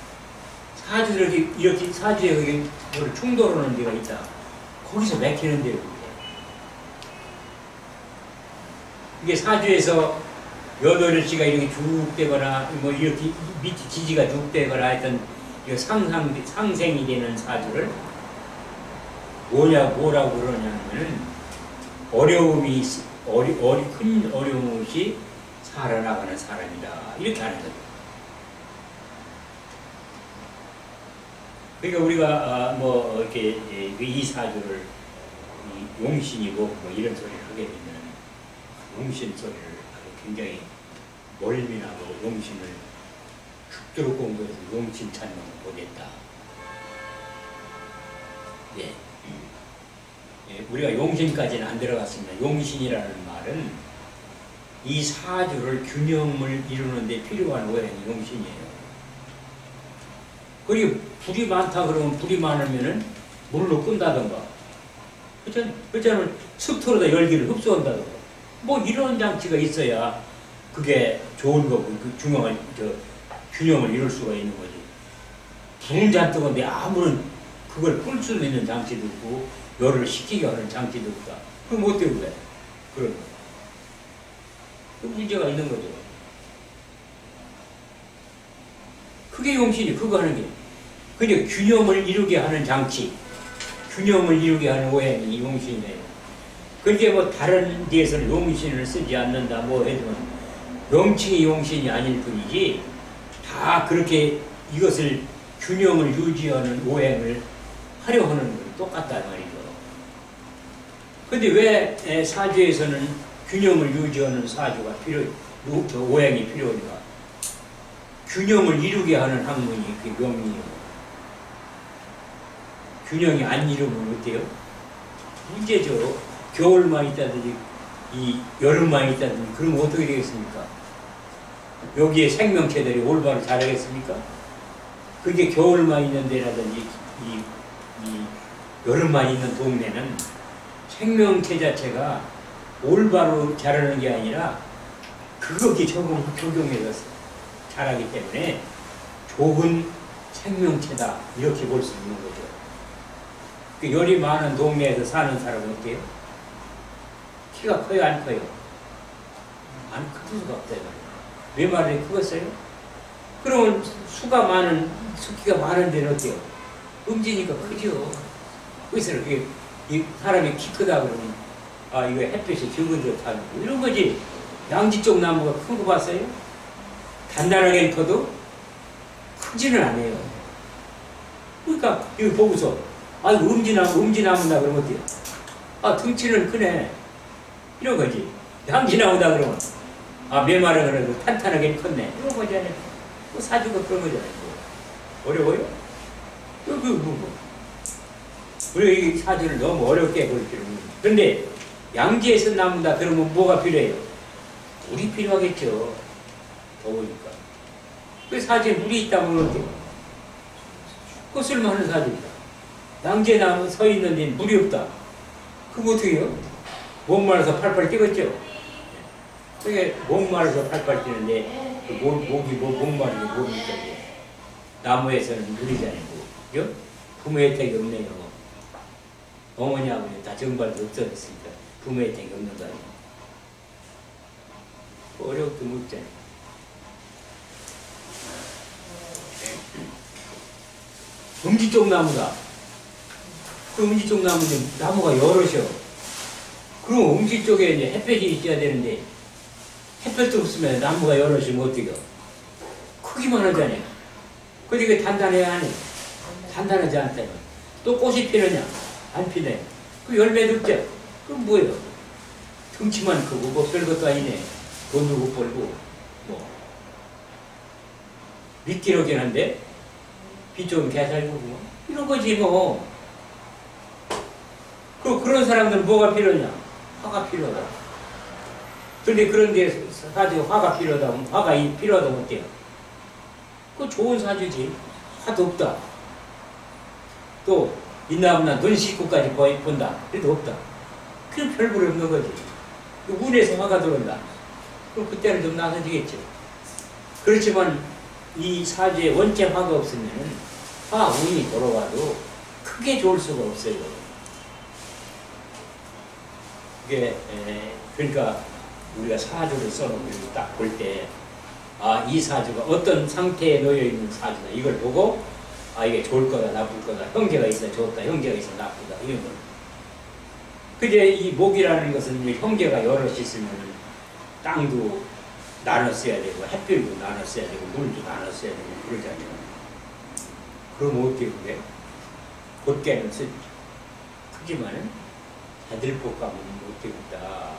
사주를 이렇게 사주에 거기 충돌하는 데가 있다. 거기서 맥히는 데요. 이게 사주에서 여덟일치가 이렇게 쭉 되거나 뭐 이렇게 밑에 지지가 쭉 되거나 하여튼 상생이 되는 사주를 뭐라고 그러냐면은 어려움이 큰 어려움 없이 살아나가는 사람이다. 이렇게 하는 거죠. 그러니까 우리가 뭐 이렇게 이 사주를 용신이고 뭐 이런 소리를 하게 되면 용신 소리를 굉장히 멀미나고 용신을 극도로 공부해서 용신 찬양을 보겠다. 네. 우리가 용신까지는 안 들어갔습니다. 용신이라는 말은 이 사주를 균형을 이루는 데 필요한 오행이 용신이에요. 그리고 불이 많다 그러면 불이 많으면은 물로 끈다던가 그렇잖아요. 습토로다 열기를 흡수한다던가 뭐 이런 장치가 있어야 그게 좋은 거고 그 균형을 이룰 수가 있는 거지. 불은 잔뜩한데 아무런 그걸 끌 수 있는 장치도 없고 열을 식히게 하는 장치도 없다. 그럼 어때요 그래? 그런 거. 그 문제가 있는 거죠. 그게 용신이 그거 하는 게 그냥 균형을 이루게 하는 장치, 균형을 이루게 하는 오행이 용신이에요. 그게 뭐 다른 데에서는 용신을 쓰지 않는다 뭐 해도 명칭이 용신이 아닐 뿐이지 다 그렇게 이것을 균형을 유지하는 오행을 하려 하는 건 똑같단 말이죠. 근데 왜 사주에서는 균형을 유지하는 사주가 오행이 필요한가? 균형을 이루게 하는 학문이 그 명리예요. 균형이 안 이루면 어때요? 문제죠. 겨울만 있다든지 이 여름만 있다든지 그러면 어떻게 되겠습니까? 여기에 생명체들이 올바로 자라겠습니까? 그게 겨울만 있는 데라든지 이 여름만 있는 동네는 생명체 자체가 올바로 자라는 게 아니라 그거기 적용해서 자라기 때문에 좋은 생명체다 이렇게 볼 수 있는 거죠. 그 열이 많은 동네에서 사는 사람은 어때요? 키가 커요 안 커요? 안 클 수가 없다 왜 말이 크겠어요? 그러면 습기가 많은 데는 어때요? 음지니까 크죠. 그래서 이렇게 이 사람이 키 크다 그러면 아 이거 햇빛이 적어져 타는 거 이런 거지. 양지 쪽 나무가 큰 거 봤어요? 단단하게 커도 크지는 않아요. 그러니까 이거 보고서 아 이거 음지나무다 그러면 어때요? 아 등치는 크네 이런 거지. 양지나무다 그러면 아 메마르 그래도 탄탄하게 컸네 이런 거잖아요. 뭐 사주가 그런 거잖아요. 뭐. 어려워요? 우리 이 사주를 너무 어렵게 볼 필요는. 그런데 양지에서 나무다 그러면 뭐가 필요해요? 물이 필요하겠죠. 더우니까. 그 사주에 물이 있다면 어때요? 그거 쓸만한 사주입니다. 양지에 나무 서 있는데 물이 없다. 그거 어떻게 해요? 목말라서 팔팔 뛰겠죠. 그게 목말라서 팔팔 뛰는데 그 목마르게 뭡니까? 나무에서는 물이잖아요. 그죠? 부모 혜택이 없네요. 어머니 아버지 다 정발도 없어졌으니까 부모 혜택이 없는 거 아니에요. 어려움도 묻잖아요. 음지 쪽 나무다. 그 음지 쪽 나무는 나무가 여럿이요. 그럼 음지 쪽에 이제 햇볕이 있어야 되는데 햇볕도 없으면 나무가 여럿이면 어떡해요? 크기만 하잖아요. 그러니까 단단해야 하네. 단단하지 않다면. 또 꽃이 피느냐? 안 피네. 그 열매도 없죠? 그럼 뭐예요? 등치만 크고 뭐 별것도 아니네. 돈도 못 벌고 뭐 미끼로긴 한데 비 좀 개살고 뭐 이런 거지 뭐. 그런 사람들은 뭐가 필요하냐? 화가 필요하다. 그런데 그런데 사주 화가 필요하다 하면 화가 필요하다면 어때요? 그거 좋은 사주지. 화도 없다. 또 있나없나 눈 씻고까지 본다. 그래도 없다. 그게 별볼이 없는 거지. 운에서 화가 들어온다. 그럼 그때는 좀 나서지겠죠. 그렇지만 이 사주에 원체 화가 없으면 화 운이 돌아가도 크게 좋을 수가 없어요. 그게 그러니까 우리가 사주를 써놓고 딱 볼 때 아, 이 사주가 어떤 상태에 놓여 있는 사주다. 이걸 보고 아, 이게 좋을 거다, 나쁠 거다. 형제가 있어 좋다, 형제가 있어 나쁘다. 이런 거. 그제 이 목이라는 것은 형제가 여럿이 있으면 땅도 나눠 써야 되고 햇빛도 나눠 써야 되고 물도 나눠 써야 되고 그러잖아요. 그럼 어떻게 그래? 곧게는 크지만은 자들볶음은 못 되겠다.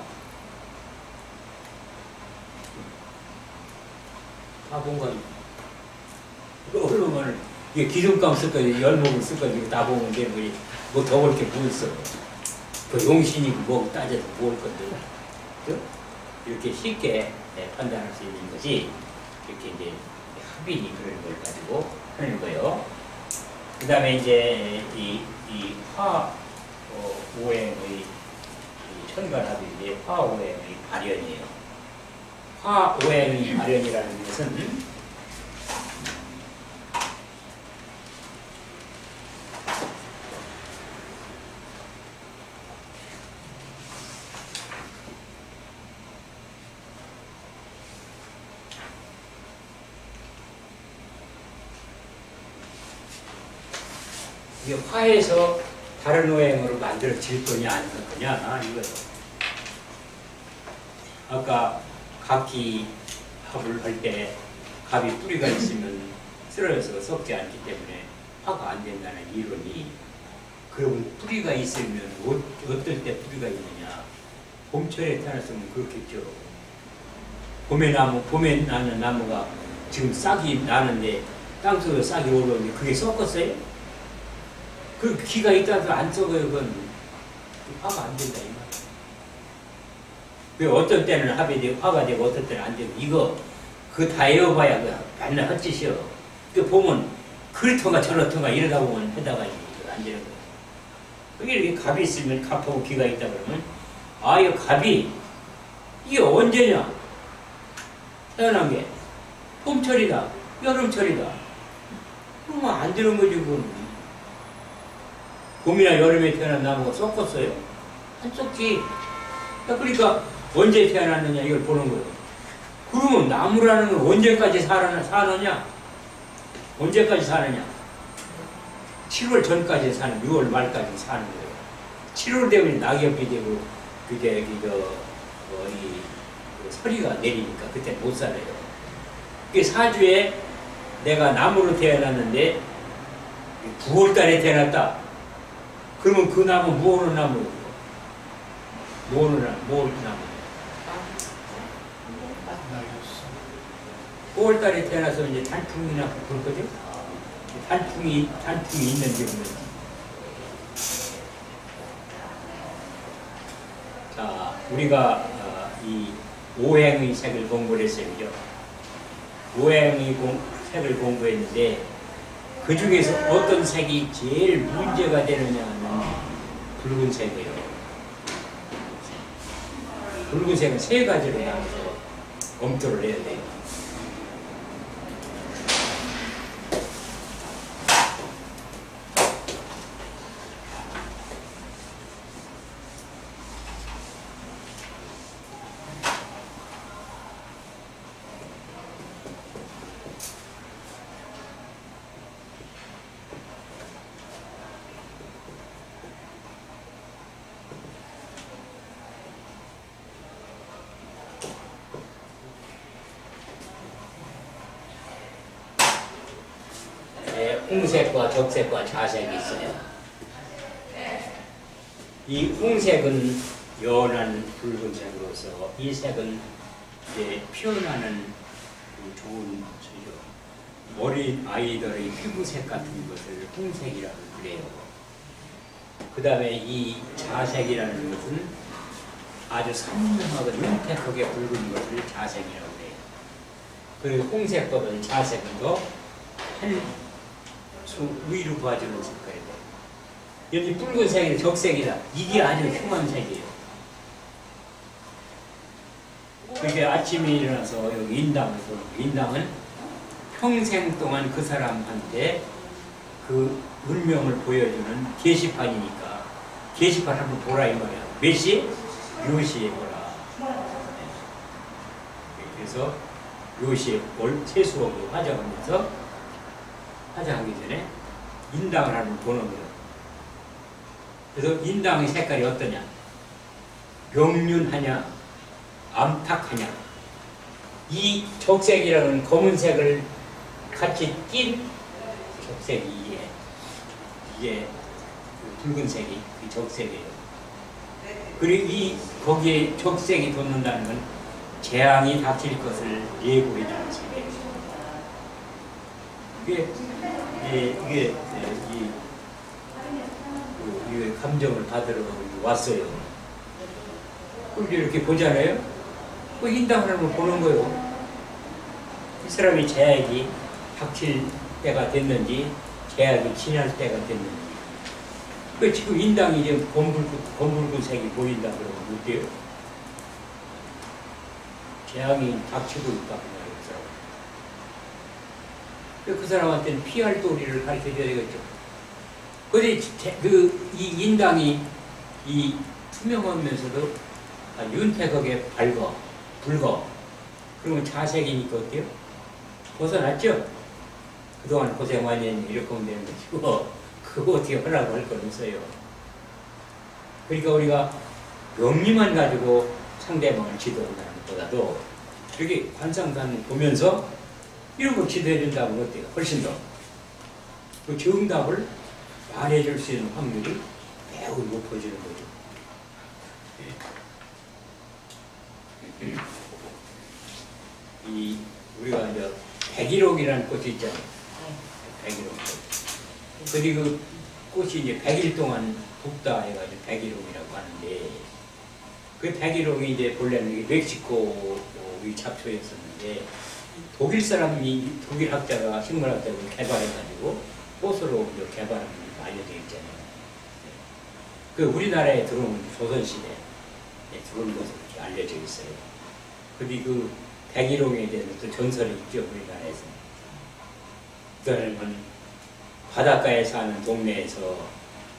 다 본건 그러면 이게 기름감 쓸 거지 열목을 쓸 거지 다 보면 되는 거지 뭐 더 그렇게 뭐 있어. 그 용신이고 뭐 따져서 뭘 건데. 그죠? 이렇게 쉽게 판단할 수 있는 것이 이렇게 이제 합인이 그런 걸 가지고 하는 거예요. 그 다음에 이제 이 화오행의 천간합이 화오행의 발현이에요. 화오행의 발현이라는 것은 이게 화에서 다른 오행으로 만들어질 거냐 아닐 거냐 이거예요. 아까 각기 합을 할 때 갑이 뿌리가 있으면 쓰러져서 썩지 않기 때문에 화가 안 된다는 이론이 그러면 뿌리가 있으면 어떨 때 뿌리가 있느냐 봄철에 태어났으면 그렇겠죠. 봄에 나는 나무가 지금 싹이 나는데 땅속에 싹이 올라오는데 그게 썩었어요? 그 기가 있다도 안 썩어요. 그건 화가 안 된다 이 말. 왜 어떤 때는 화가 되고 어떤 때는 안 되고 이거 그거 다 에워봐야 맨날 헛짓이요. 그 보면 그렇던가 저렇던가 이러다 보면 해다가 안 되는 거예요. 그게 이렇게 갑이 있으면 갑하고 기가 있다 그러면 아 이거 갑이 이게 언제냐 태어난 게 봄철이다 여름철이다 그러면 안 되는 거지 그건. 봄이나 여름에 태어난 나무가 썩었어요 안 썩지. 그러니까 언제 태어났느냐 이걸 보는 거예요. 그러면 나무라는 건 언제까지 사느냐 언제까지 사느냐 7월 전까지 사는 6월 말까지 사는 거예요. 7월 되면 낙엽이 되고 그게 서리가 내리니까 그때 못 살아요. 그게 사주에 내가 나무로 태어났는데 9월 달에 태어났다. 그러면 그 나무 무엇을 나무? 무엇을 나무? 9월 달에 태어나서 이제 단풍이나 그렇거든? 단풍이 있는지 없는지. 자, 우리가 이 오행의 색을 공부를 했어요. 그죠? 오행의 색을 공부했는데 그 중에서 어떤 색이 제일 문제가 되느냐는 붉은색이에요. 붉은색은 세 가지로 나눠서 검토를 해야 돼요. 홍색과 적색과 자색이 있어요. 이 홍색은 연한 붉은색으로서 이 색은 이제 피어나는 좋은 어린 아이들의 피부색 같은 것을 홍색이라고 그래요. 그 다음에 이 자색이라는 것은 아주 선명하고 윤택하게 붉은 것을 자색이라고 해요. 그리고 홍색보다는 자색은 더 위로 봐주는 색깔이고 여기 붉은색이 적색이다. 이게 아주 흉한 색이에요. 그게 아침에 일어나서 여기 인당은 평생 동안 그 사람한테 그 운명을 보여주는 게시판이니까 게시판 한번 보라 이 말이야. 몇 시? 요 시에 보라. 그래서 요 시에 세수하고 화장하면서 화장하기 전에 인당을 한번 보는 거예요. 그래서 인당의 색깔이 어떠냐? 명륜하냐? 암탉하냐? 이 적색이라는 검은색을 같이 낀 적색이 이게 붉은색이 그 적색이에요. 그리고 거기에 적색이 돋는다는 건 재앙이 닥칠 것을 예고해주는 색이에요. 이게 감정을 받으러 왔어요. 그럼 이렇게 보잖아요. 그 인당을 한번 보는 거예요. 이 사람이 재앙이 닥칠 때가 됐는지, 재앙이 지날 때가 됐는지. 그 지금 인당이 이제 검붉은색이 보인다 그러면 어때요? 재앙이 닥치고 있다 그 사람한테는 피할 도리를 가르쳐줘야 되겠죠. 그런데 이 인당이 이 투명하면서도 윤택하게 붉어. 그러면 자색이니까 어때요? 벗어났죠? 그동안 고생 많이 했는데 이렇게 하면 되는 것이고 그거 어떻게 하라고 할 건 없어요. 그러니까 우리가 명리만 가지고 상대방을 지도한다는 것보다도 이렇게 관상단 보면서 이런 거 기대해 준다면 어때요? 훨씬 더. 그 정답을 말해줄 수 있는 확률이 매우 높아지는 거죠. 우리가 이제 백일옥이라는 꽃이 있잖아요. 백일옥. 그리고 그 꽃이 이제 100일 동안 붓다 해가지고 백일옥이라고 하는데 그 백일옥이 이제 본래는 멕시코의 잡초였었는데 독일 사람이, 독일 학자가, 식물학자가 개발해가지고 꽃으로 개발한 게 알려져 있잖아요. 그 우리나라에 들어온 조선시대에 들어온 것으로 이렇게 알려져 있어요. 그리고 그 백일홍에 대해서 또 전설이 있죠, 우리나라에서. 그거는 바닷가에 사는 동네에서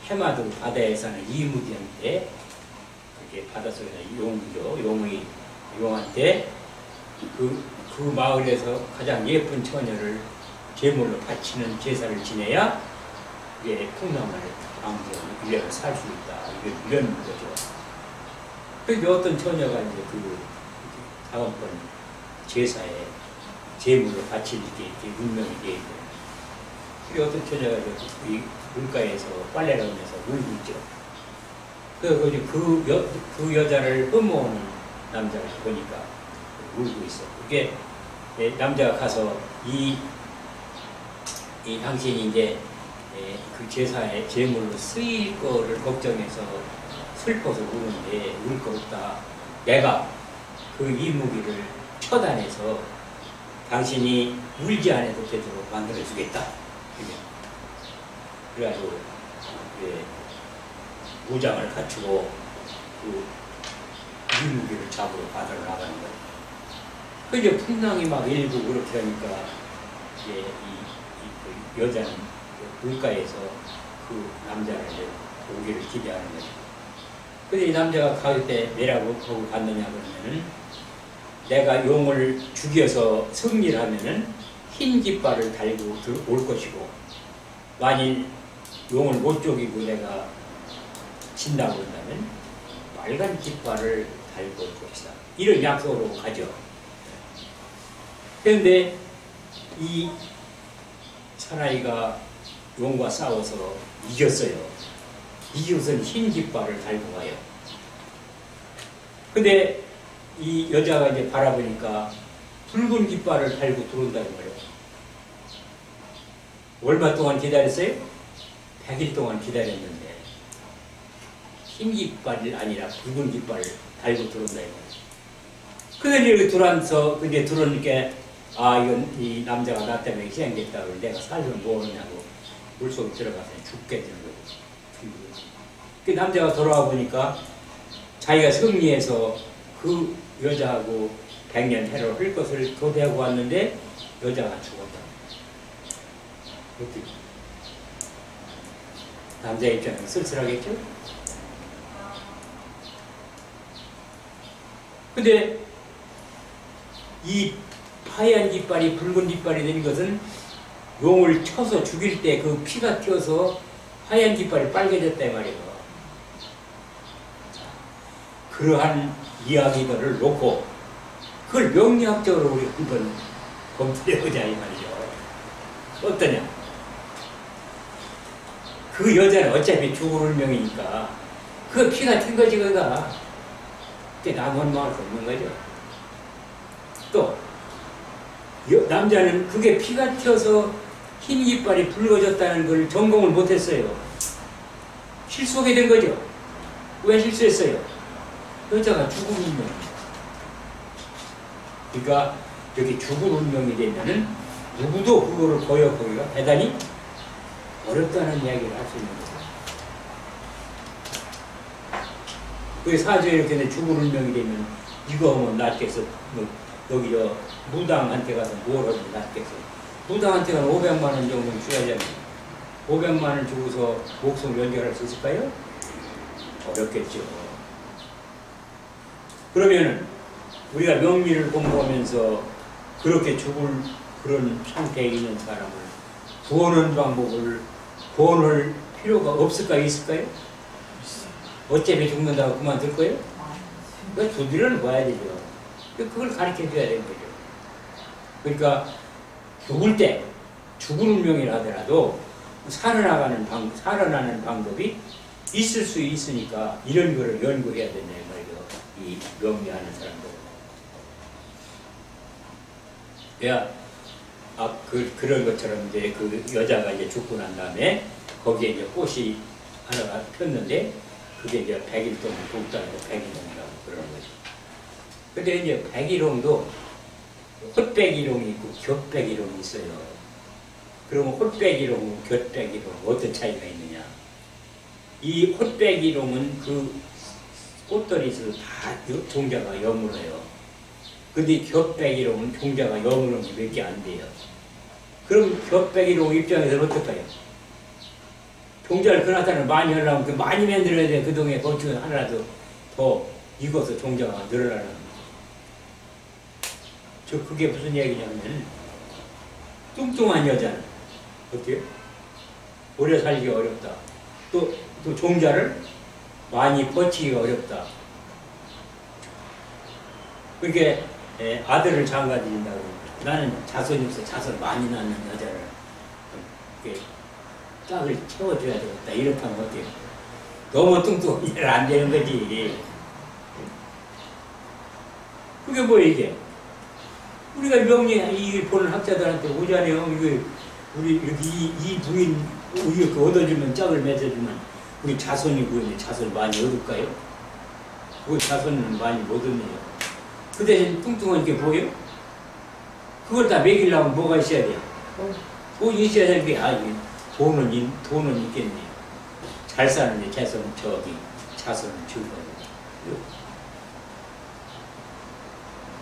해마도 바다에 사는 이무기한테 그게 바닷속에서 용이죠. 용한테 그 마을에서 가장 예쁜 처녀를 제물로 바치는 제사를 지내야 이게 풍랑을 방지하고 1년을 살 수 있다. 이런 거죠. 그런데 어떤 처녀가 이제 그 다음번 제사에 제물로 바칠 게 이렇게 운명이 되어 있고, 그리고 어떤 처녀가 이 물가에서 빨래를 하면서 울고 있죠. 그 여자를 흠모하는 남자를 보니까 울고 있어. 그게 남자가 가서 이 당신이 이제 그 제사에 제물로 쓰일 거를 걱정해서 슬퍼서 우는데 울 거 없다. 내가 그 이무기를 처단해서 당신이 울지 않아도 되도록 만들어주겠다. 그래가지고 무장을 갖추고 그 이무기를 잡으러 바다로 나가는 거예요. 그 이제 풍랑이 막 일고 그렇게 하니까 이제 그 여자는 물가에서 그 남자를 이제 오기를 기대하는 거죠. 근데 이 남자가 갈 때 내라고 거기 갔느냐 그러면은 내가 용을 죽여서 승리를 하면은 흰 깃발을 달고 올 것이고, 만일 용을 못 죽이고 내가 진다고 한다면 빨간 깃발을 달고 올 것이다. 이런 약속으로 가죠. 그런데 이 사나이가 용과 싸워서 이겼어요. 이기고선 흰 깃발을 달고 가요. 근데 이 여자가 이제 바라보니까 붉은 깃발을 달고 들어온다는 거예요. 얼마 동안 기다렸어요? 100일 동안 기다렸는데 흰 깃발이 아니라 붉은 깃발을 달고 들어온다는 거예요. 그런데 이렇게 들어와서 이제 들어오니까 이건 이 남자가 나 때문에 희생됐다고 내가 살면 뭐 하냐고 물속에 들어가서 죽게 되는 거예요. 그 남자가 돌아와 보니까 자기가 승리해서 그 여자하고 100년 해를 흘 것을 교대하고 왔는데 여자가 죽었다. 어떻게? 남자 입장에서 쓸쓸하겠죠? 근데 이 하얀 깃발이 붉은 깃발이 되는 것은 용을 쳐서 죽일 때 그 피가 튀어서 하얀 깃발이 빨개졌다 말이에요. 그러한 이야기들을 놓고 그걸 명리학적으로 우리 한번 검토해보자 이 말이죠. 어떠냐? 그 여자는 어차피 죽을 운명이니까 그 피가 튄 거지 그가. 그게 남은 마을 수 없는 거죠. 또 남자는 그게 피가 튀어서 흰 깃발이 붉어졌다는 걸 점검을 못했어요. 실속이 된 거죠. 왜 실수했어요? 여자가 죽은 운명입니다. 그러니까 이렇게 죽은 운명이 되면은 누구도 그거를 거역하기가 대단히 어렵다는 이야기를 할 수 있는 거죠. 그 사주에 이렇게 죽은 운명이 되면 이거 하면 낫겠어. 여기 저 무당한테 가서 뭘 하면 낫겠어. 무당한테 가서 500만 원 정도는 줘야잖아요. 500만 원 주고서 목숨 연결할 수 있을까요? 어렵겠죠. 그러면 우리가 명리를 공부하면서 그렇게 죽을 그런 상태에 있는 사람을 구원하는 방법을 구원할 필요가 없을까 있을까요? 어차피 죽는다고 그만둘 거예요? 그러니까 두드려는 봐야 되죠. 그걸 가르쳐 줘야 되는 거죠. 그러니까 죽을 때 죽은 운명이라 하더라도 살아나는 방법이 있을 수 있으니까 이런 거를 연구해야 된다 말이죠. 이 명리하는 사람들. 그래야 그런 것처럼 이제 그 여자가 이제 죽고 난 다음에 거기에 이제 꽃이 하나가 폈는데 그게 이제 100일 동안 독단으로 100일홍이라고 그러는 거죠. 근데 이제 백일홍도 헛배기롱이 있고 겹배기롱이 있어요. 그러면 헛배기롱, 겹배기롱 어떤 차이가 있느냐? 이 헛배기롱은 그 꽃들이서 다 종자가 여물어요. 근데 겹배기롱은 종자가 여무는 게 몇 개 안 돼요. 그럼 겹배기롱 입장에서는 어떨까요? 종자를 그나타나 많이 하려면 그 많이 만들어야 돼. 그 동에 건축은 하나라도 더 익어서 종자가 늘어나는 거죠. 저 그게 무슨 얘기냐면 뚱뚱한 여자는 어때요? 오래 살기 어렵다. 또 종자를 많이 뻗치기가 어렵다. 그렇게 아들을 장가드린다고 나는 자손이 없어 자손 많이 낳는 여자를 짝을 채워줘야 되겠다. 이렇게 하면 어때요? 너무 뚱뚱하면 안 되는 거지. 그게 뭐야 이게? 우리가 명예 이 보는 학자들한테 오잖아요. 이거 우리 이렇게 이 부인 우리가 그 얻어주면 짝을 맺어주면 우리 자손이 구했는데 자손 많이 얻을까요? 그 자손은 많이 못 얻네요. 그 대신 뚱뚱한 게 뭐예요? 그걸 다 먹이려면 뭐가 있어야 돼요? 돈이 있어야 되는 게 돈은 있겠네요. 잘 사는데 자손은 즐거워요.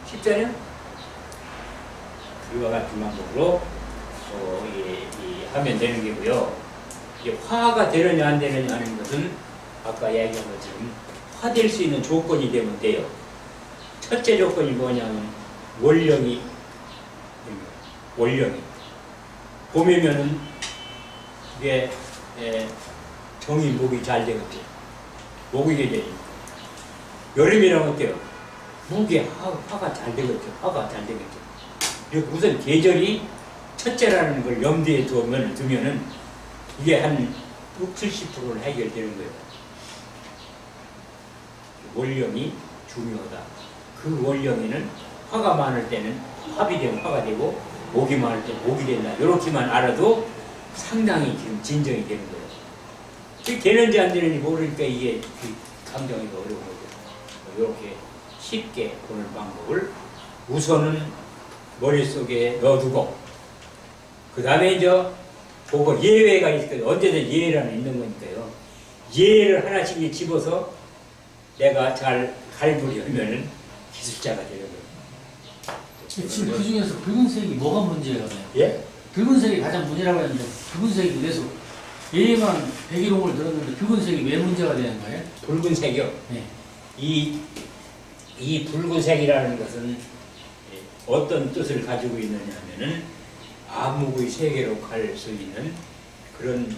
쉽잖아요? 이와 같은 방법으로 하면 되는 게고요. 이제 화가 되느냐 안 되느냐 하는 것은 아까 이야기한 것처럼 화될 수 있는 조건이 되면 돼요. 첫째 조건이 뭐냐면 원령이 봄이면은 이게 정이 목이 잘 되겠죠. 목이 되죠. 여름이라면 어때요? 목에 화가 잘 되겠죠. 화가 잘 되겠죠. 우선 계절이 첫째라는 걸 염두에 두면은 이게 한 60, 70%는 해결되는 거예요. 원령이 중요하다. 그 원령에는 화가 많을 때는 합이 되면 화가 되고 목이 많을 때는 목이 된다. 이렇게만 알아도 상당히 지금 진정이 되는 거예요. 그게 되는지 안 되는지 모르니까 이게 감정이 어려운 거죠. 이렇게 쉽게 보는 방법을 우선은 머릿속에 넣어두고 그 다음에 이제 보고 예외가 있어요. 언제든 예외라는 있는 거니까요. 예외를 하나씩 집어서 내가 잘 갈구려면은 기술자가 되는 거예요. 지금 그 중에서 붉은색이 뭐가 문제예요? 예? 붉은색이 가장 문제라고 했는데 붉은색이 그래서 예만 백일홍을 들었는데 붉은색이 왜 문제가 되는 거예요? 붉은색이요? 네. 이 붉은색이라는 것은 어떤 뜻을 가지고 있느냐 하면은 암흑의 세계로 갈 수 있는 그런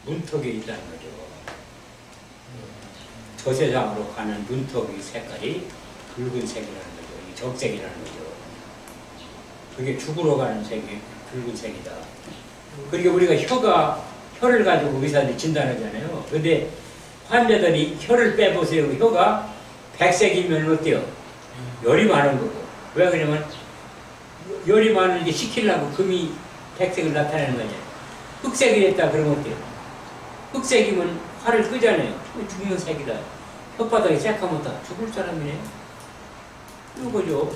문턱이 있다는 거죠. 저 세상으로 가는 문턱의 색깔이 붉은색이라는 거죠. 이 적색이라는 거죠. 그게 죽으러 가는 색이 붉은색이다. 그리고 우리가 혀를 가지고 의사들이 진단하잖아요. 근데 환자들이 혀를 빼보세요. 혀가 백색이면 어때요? 열이 많은 거고. 왜 그러냐면 열이 많은 게 식히려고 금이 백색을 나타내는 거냐. 흑색이 됐다 그러면 어때요? 흑색이면 화를 끄잖아요. 죽는 색이다. 혓바닥이 새카면 다 죽을 사람이네. 이거죠.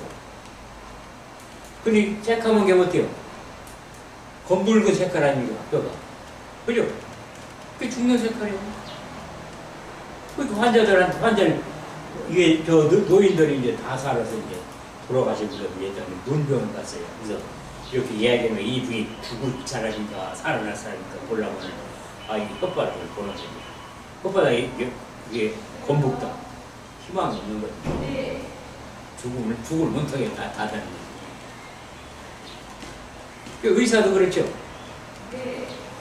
근데 새카만 게 어때요? 검붉은 색깔 아닙니까? 뼈가. 그죠? 그게 죽는 색깔이에요. 환자들, 이게 노인들이 이제 다 살아서 이제 돌아가신 분들 예전에 문병을 갔어요. 그래서 이렇게 이야기하면 이 분이 죽을 사람인가 살아날 사람인가 보려면 이 혓바닥을 보는 거죠. 혓바닥이 이게 검붉다. 희망이 없는 거죠. 죽을 문턱에 다 닿는 거죠. 의사도 그렇죠.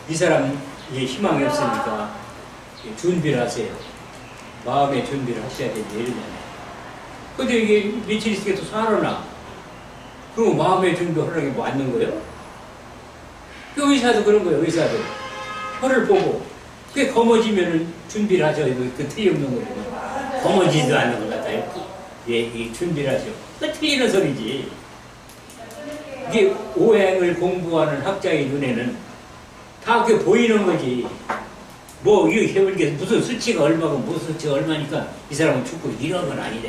이 사람 이게 희망이 없으니까 준비를 하세요. 마음의 준비를 하셔야 되는데 이러잖아요. 근데 이게 며칠 있으니까 또 살아나. 그럼 마음의 준비하는 게 맞는 거예요? 그 의사도 그런 거예요. 의사도 혀를 보고 그게 검어지면은 준비를 하죠. 그 틀림없는 거죠. 검어지지도 않는 것 같아요. 이 준비를 하죠. 그 틀리는 소리지. 이게 오행을 공부하는 학자의 눈에는 다 그게 보이는 거지. 뭐 이게 무슨 수치가 얼마고 무슨 수치가 얼마니까 이 사람은 죽고 이런 건 아니다.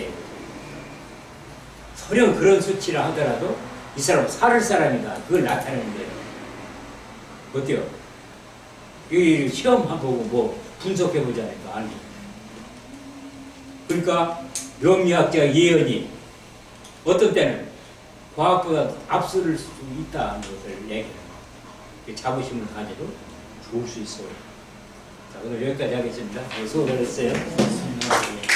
설령 그런 수치를 하더라도 이 사람은 살을 사람이다. 그걸 나타내는 거예요. 어때요? 이 시험 한번 보고 뭐 분석해보자니까 아니. 그러니까 명리학자 예언이 어떤 때는 과학보다 앞서를 수 있다는 것을 얘기해요. 자부심을 가져도 좋을 수 있어요. 자, 오늘 여기까지 하겠습니다. 수고하셨어요. 고맙습니다.